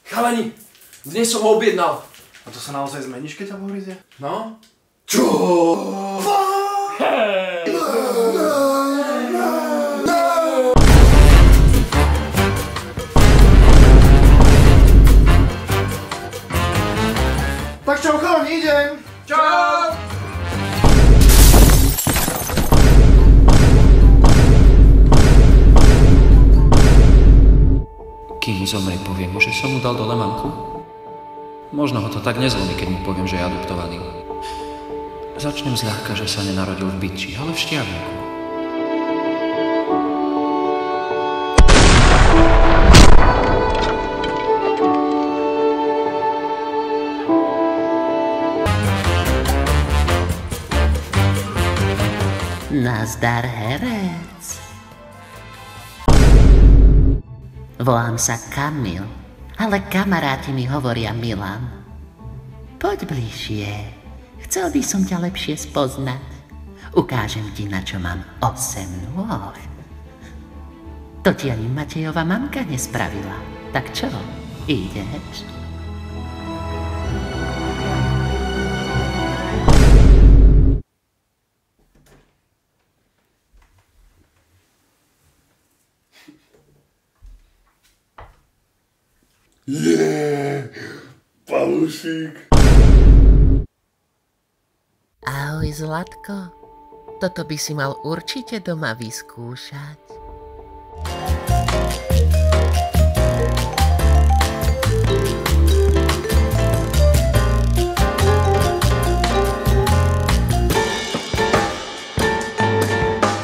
Chalani, dnes som ho objednal. A to sa naozaj zmeníš, keď ťa pohryzie? No? Čo? Tak čau, chalani, idem! Čau! Kým zomrie, poviem mu, že som mu dal dole mamku. Možno ho to tak nezlomí, keď mu poviem, že je adoptovaný. Začnem zľahka, že sa nenarodil v Bytči, ale v Štiavniku. Nazdar, herec. Volám sa Kamil, ale kamaráti mi hovoria Milan. Poď bližšie, chcel by som ťa lepšie spoznať. Ukážem ti, na čo mám 8 nôh. To ti ani Matejova mamka nespravila. Tak čo, ideš? Palušík. Ahoj, Zlatko. Toto by si mal určite doma vyskúšať.